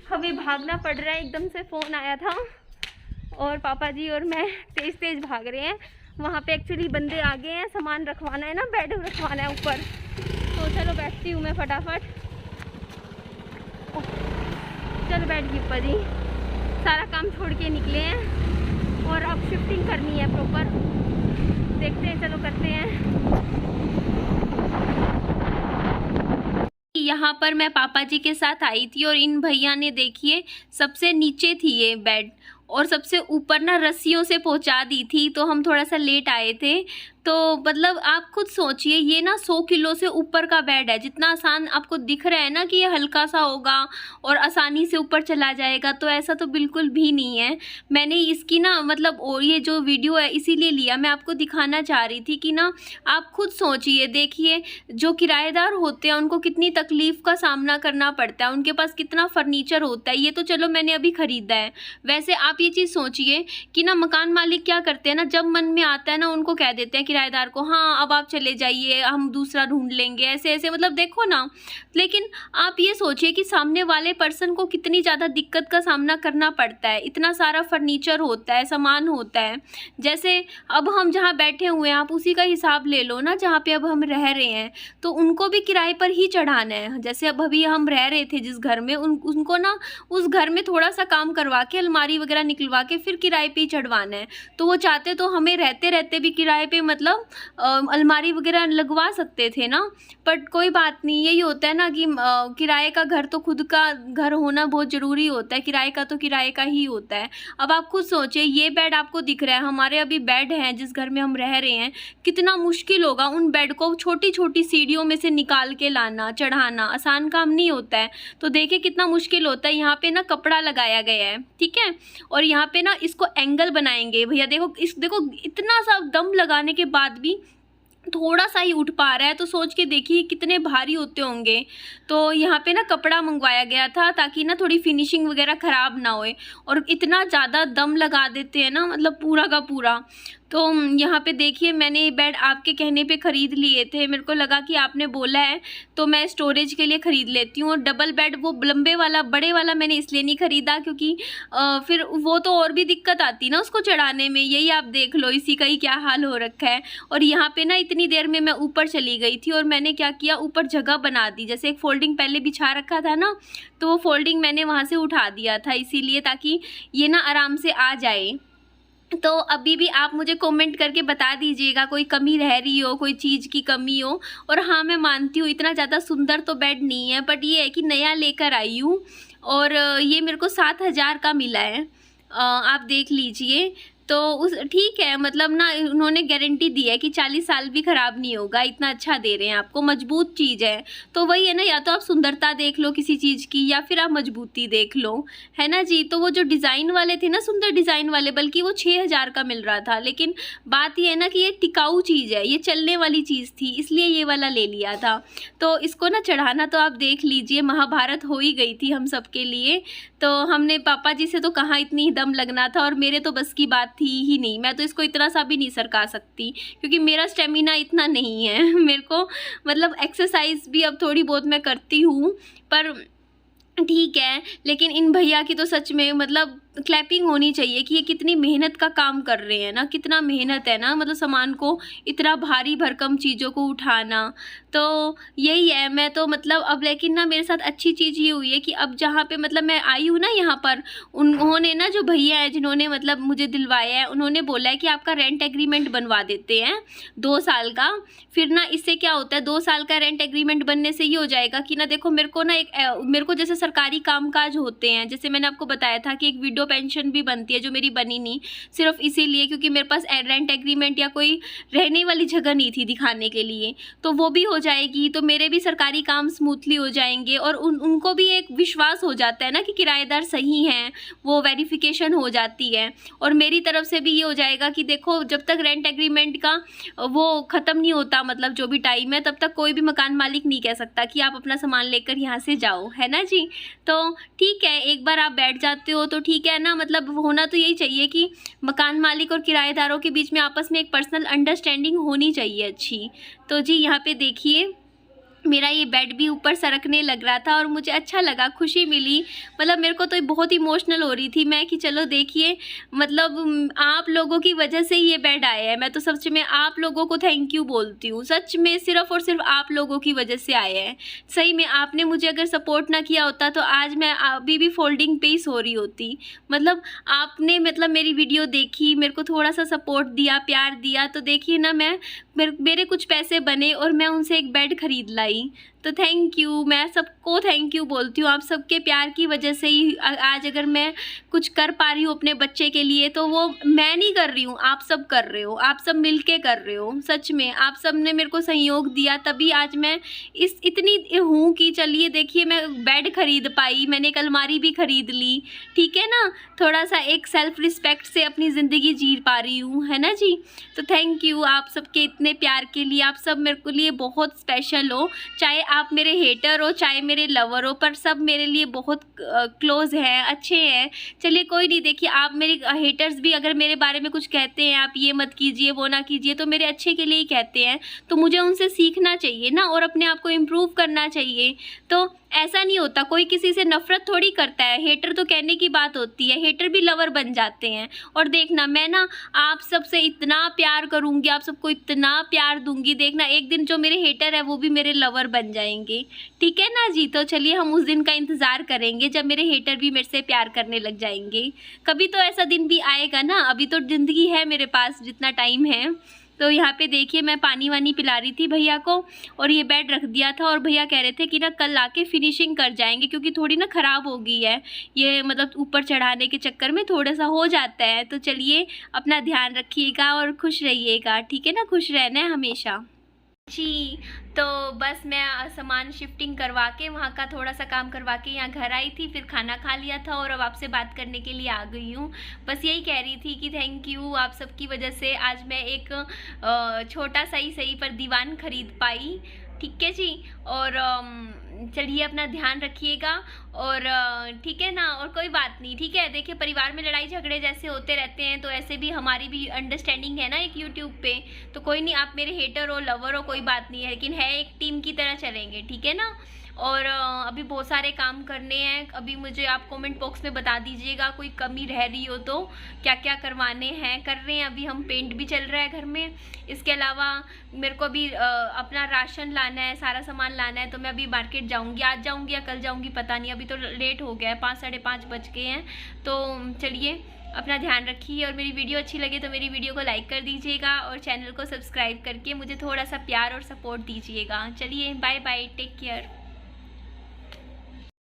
हमें भागना पड़ रहा है, एकदम से फ़ोन आया था और पापा जी और मैं तेज़ तेज़ भाग रहे हैं। वहाँ पे एक्चुअली बंदे आ गए हैं, सामान रखवाना है ना, बेड रखवाना है ऊपर। तो चलो बैठती हूँ मैं फटाफट। चलो बैठ गई ऊपर जी, सारा काम छोड़ के निकले हैं और अब शिफ्टिंग करनी है प्रॉपर। देखते हैं, चलो करते हैं। यहाँ पर मैं पापा जी के साथ आई थी और इन भैया ने देखिए सबसे नीचे थी ये बेड और सबसे ऊपर ना रस्सियों से पहुँचा दी थी, तो हम थोड़ा सा लेट आए थे। तो मतलब आप खुद सोचिए, ये ना 100 किलो से ऊपर का बेड है। जितना आसान आपको दिख रहा है ना कि ये हल्का सा होगा और आसानी से ऊपर चला जाएगा, तो ऐसा तो बिल्कुल भी नहीं है। मैंने इसकी ना मतलब और ये जो वीडियो है इसीलिए लिया, मैं आपको दिखाना चाह रही थी कि ना आप खुद सोचिए, देखिए जो किराएदार होते हैं उनको कितनी तकलीफ़ का सामना करना पड़ता है, उनके पास कितना फर्नीचर होता है। ये तो चलो मैंने अभी ख़रीदा है, वैसे आप ये चीज़ सोचिए कि ना मकान मालिक क्या करते हैं ना, जब मन में आता है ना उनको कह देते हैं किराएदार को, हाँ अब आप चले जाइए, हम दूसरा ढूंढ लेंगे, ऐसे ऐसे मतलब देखो ना। लेकिन आप ये सोचिए कि सामने वाले पर्सन को कितनी ज़्यादा दिक्कत का सामना करना पड़ता है। इतना सारा फर्नीचर होता है, सामान होता है। जैसे अब हम जहाँ बैठे हुए हैं आप उसी का हिसाब ले लो ना, जहाँ पे अब हम रह रहे हैं तो उनको भी किराए पर ही चढ़ाना है। जैसे अब अभी हम रह रहे थे जिस घर में, उनको ना उस घर में थोड़ा सा काम करवा के अलमारी वगैरह निकलवा के फिर किराए पे ही चढ़वाना है। तो वो चाहते तो हमें रहते रहते भी किराए पे मतलब अलमारी वगैरह लगवा सकते थे ना, बट कोई बात नहीं। यही होता है ना कि किराए का घर तो खुद का घर होना बहुत ज़रूरी होता है, किराए का तो किराए का ही होता है। अब आप खुद सोचिए, ये बेड आपको दिख रहा है, हमारे अभी बेड हैं जिस घर में हम रह रहे हैं, कितना मुश्किल होगा उन बेड को छोटी छोटी सीढ़ियों में से निकाल के लाना, चढ़ाना आसान काम नहीं होता है। तो देखिए कितना मुश्किल होता है। यहाँ पे ना कपड़ा लगाया गया है, ठीक है, और यहाँ पे ना इसको एंगल बनाएंगे भैया। देखो देखो इतना सा दम लगाने के बाद भी थोड़ा सा ही उठ पा रहा है, तो सोच के देखिए कितने भारी होते होंगे। तो यहाँ पे ना कपड़ा मंगवाया गया था ताकि ना थोड़ी फिनिशिंग वगैरह ख़राब ना होए, और इतना ज़्यादा दम लगा देते हैं ना मतलब पूरा का पूरा। तो यहाँ पे देखिए मैंने बेड आपके कहने पे ख़रीद लिए थे, मेरे को लगा कि आपने बोला है तो मैं स्टोरेज के लिए ख़रीद लेती हूँ। और डबल बेड वो लंबे वाला बड़े वाला मैंने इसलिए नहीं ख़रीदा क्योंकि फिर वो तो और भी दिक्कत आती ना उसको चढ़ाने में। यही आप देख लो, इसी का ही क्या हाल हो रखा है। और यहाँ पे ना इतनी देर में मैं ऊपर चली गई थी और मैंने क्या किया, ऊपर जगह बना दी। जैसे एक फोल्डिंग पहले बिछा रखा था ना, तो वो फोल्डिंग मैंने वहाँ से उठा दिया था, इसीलिए ताकि ये ना आराम से आ जाए। तो अभी भी आप मुझे कमेंट करके बता दीजिएगा कोई कमी रह रही हो, कोई चीज़ की कमी हो। और हाँ मैं मानती हूँ इतना ज़्यादा सुंदर तो बेड नहीं है, बट ये है कि नया लेकर आई हूँ और ये मेरे को 7,000 का मिला है। आप देख लीजिए। तो उस ठीक है, मतलब ना उन्होंने गारंटी दी है कि 40 साल भी ख़राब नहीं होगा, इतना अच्छा दे रहे हैं आपको, मजबूत चीज़ है। तो वही है ना, या तो आप सुंदरता देख लो किसी चीज़ की या फिर आप मजबूती देख लो, है ना जी। तो वो जो डिज़ाइन वाले थे ना, सुंदर डिज़ाइन वाले, बल्कि वो 6,000 का मिल रहा था। लेकिन बात ये है ना कि ये टिकाऊ चीज़ है, ये चलने वाली चीज़ थी, इसलिए ये वाला ले लिया था। तो इसको ना चढ़ाना तो आप देख लीजिए, महाभारत हो ही गई थी हम सब के लिए। तो हमने पापा जी से तो कहाँ इतनी दम लगना था, और मेरे तो बस की बात थी ही नहीं। मैं तो इसको इतना सा भी नहीं सरका सकती क्योंकि मेरा स्टेमिना इतना नहीं है। मेरे को मतलब एक्सरसाइज भी अब थोड़ी बहुत मैं करती हूँ, पर ठीक है। लेकिन इन भैया की तो सच में मतलब क्लैपिंग होनी चाहिए कि ये कितनी मेहनत का काम कर रहे हैं ना, कितना मेहनत है ना, मतलब सामान को इतना भारी भरकम चीज़ों को उठाना। तो यही है, मैं तो मतलब अब लेकिन ना मेरे साथ अच्छी चीज़ ये हुई है कि अब जहाँ पे मतलब मैं आई हूँ ना यहाँ पर, उन्होंने ना जो भैया है जिन्होंने मतलब मुझे दिलवाया है, उन्होंने बोला है कि आपका रेंट एग्रीमेंट बनवा देते हैं 2 साल का। फिर ना इससे क्या होता है, 2 साल का रेंट एग्रीमेंट बनने से ये हो जाएगा कि ना देखो मेरे को ना मेरे को जैसे सरकारी कामकाज होते हैं, जैसे मैंने आपको बताया था कि एक विडो पेंशन भी बनती है जो मेरी बनी नहीं, सिर्फ इसीलिए क्योंकि मेरे पास रेंट एग्रीमेंट या कोई रहने वाली जगह नहीं थी दिखाने के लिए, तो वो भी हो जाएगी। तो मेरे भी सरकारी काम स्मूथली हो जाएंगे और उनको भी एक विश्वास हो जाता है ना कि किराएदार सही हैं, वो वेरिफिकेशन हो जाती है। और मेरी तरफ से भी ये हो जाएगा कि देखो जब तक रेंट एग्रीमेंट का वो ख़त्म नहीं होता, मतलब जो भी टाइम है, तब तक कोई भी मकान मालिक नहीं कह सकता कि आप अपना सामान लेकर यहाँ से जाओ, है ना जी। तो ठीक है, एक बार आप बैठ जाते हो तो ठीक है ना, मतलब होना तो यही चाहिए कि मकान मालिक और किराएदारों के बीच में आपस में एक पर्सनल अंडरस्टैंडिंग होनी चाहिए अच्छी। तो जी यहाँ पे देखिए मेरा ये बेड भी ऊपर सरकने लग रहा था और मुझे अच्छा लगा, खुशी मिली। मतलब मेरे को तो बहुत इमोशनल हो रही थी मैं कि चलो देखिए, मतलब आप लोगों की वजह से ही ये बेड आया है। मैं तो सच में आप लोगों को थैंक यू बोलती हूँ, सच में सिर्फ़ और सिर्फ आप लोगों की वजह से आया है। सही में आपने मुझे अगर सपोर्ट ना किया होता तो आज मैं अभी भी फोल्डिंग पे ही सो रही होती। मतलब आपने मतलब मेरी वीडियो देखी, मेरे को थोड़ा-सा सपोर्ट दिया, प्यार दिया, तो देखिए ना मेरे कुछ पैसे बने और मैं उनसे एक बेड खरीद लाई। तो थैंक यू, मैं सबको थैंक यू बोलती हूँ। आप सबके प्यार की वजह से ही आज अगर मैं कुछ कर पा रही हूँ अपने बच्चे के लिए, तो वो मैं नहीं कर रही हूँ, आप सब कर रहे हो, आप सब मिल के कर रहे हो। सच में आप सब ने मेरे को सहयोग दिया, तभी आज मैं इस इतनी हूँ कि चलिए देखिए मैं बेड खरीद पाई, मैंने एक अलमारी भी खरीद ली, ठीक है ना? थोड़ा-सा एक सेल्फ रिस्पेक्ट से अपनी ज़िंदगी जी पा रही हूँ, है ना जी? तो थैंक यू आप सबके इतने प्यार के लिए। आप सब मेरे को लिए बहुत स्पेशल हो, चाहे आप मेरे हेटर हो, चाहे मेरे लवर हो, पर सब मेरे लिए बहुत क्लोज़ हैं, अच्छे हैं। चलिए कोई नहीं, देखिए आप मेरे हेटर्स भी अगर मेरे बारे में कुछ कहते हैं, आप ये मत कीजिए, वो ना कीजिए, तो मेरे अच्छे के लिए ही कहते हैं। तो मुझे उनसे सीखना चाहिए ना और अपने आप को इम्प्रूव करना चाहिए। तो ऐसा नहीं होता, कोई किसी से नफ़रत थोड़ी करता है, हेटर तो कहने की बात होती है, हेटर भी लवर बन जाते हैं। और देखना मैं ना आप सबसे इतना प्यार करूँगी, आप सबको इतना प्यार दूँगी, देखना एक दिन जो मेरे हेटर है वो भी मेरे लवर बन जाएँगे, ठीक है ना जी? तो चलिए हम उस दिन का इंतज़ार करेंगे जब मेरे हेटर भी मेरे से प्यार करने लग जाएँगे। कभी तो ऐसा दिन भी आएगा ना, अभी तो ज़िंदगी है मेरे पास जितना टाइम है। तो यहाँ पे देखिए मैं पानी-वानी पिला रही थी भैया को और ये बेड रख दिया था और भैया कह रहे थे कि ना कल आके फिनिशिंग कर जाएँगे क्योंकि थोड़ी ना ख़राब हो गई है। ये मतलब ऊपर चढ़ाने के चक्कर में थोड़ा-सा हो जाता है। तो चलिए अपना ध्यान रखिएगा और खुश रहिएगा, ठीक है ना? खुश रहना है हमेशा। जी, तो बस मैं सामान शिफ्टिंग करवा के वहाँ का थोड़ा-सा काम करवा के यहाँ घर आई थी, फिर खाना खा लिया था और अब आपसे बात करने के लिए आ गई हूँ। बस यही कह रही थी कि थैंक यू, आप सबकी वजह से आज मैं एक छोटा-सा ही सही पर दीवान खरीद पाई, ठीक है जी? और चलिए अपना ध्यान रखिएगा और ठीक है ना? और कोई बात नहीं, ठीक है? देखिए परिवार में लड़ाई झगड़े जैसे होते रहते हैं, तो ऐसे भी हमारी भी अंडरस्टैंडिंग है ना एक यूट्यूब पे, तो कोई नहीं, आप मेरे हेटर हो, लवर हो, कोई बात नहीं है, लेकिन है एक टीम की तरह चलेंगे, ठीक है ना? और अभी बहुत सारे काम करने हैं, अभी मुझे आप कमेंट बॉक्स में बता दीजिएगा कोई कमी रह रही हो तो, क्या-क्या करवाने हैं, कर रहे हैं अभी हम, पेंट भी चल रहा है घर में। इसके अलावा मेरे को अभी अपना राशन लाना है, सारा सामान लाना है, तो मैं अभी मार्केट जाऊँगी, आज जाऊँगी या कल जाऊँगी पता नहीं, अभी तो लेट हो गया है, 5 साढ़े 5 बज गए हैं। तो चलिए अपना ध्यान रखिए और मेरी वीडियो अच्छी लगे तो मेरी वीडियो को लाइक कर दीजिएगा और चैनल को सब्सक्राइब करके मुझे थोड़ा सा प्यार और सपोर्ट दीजिएगा। चलिए बाय बाय, टेक केयर।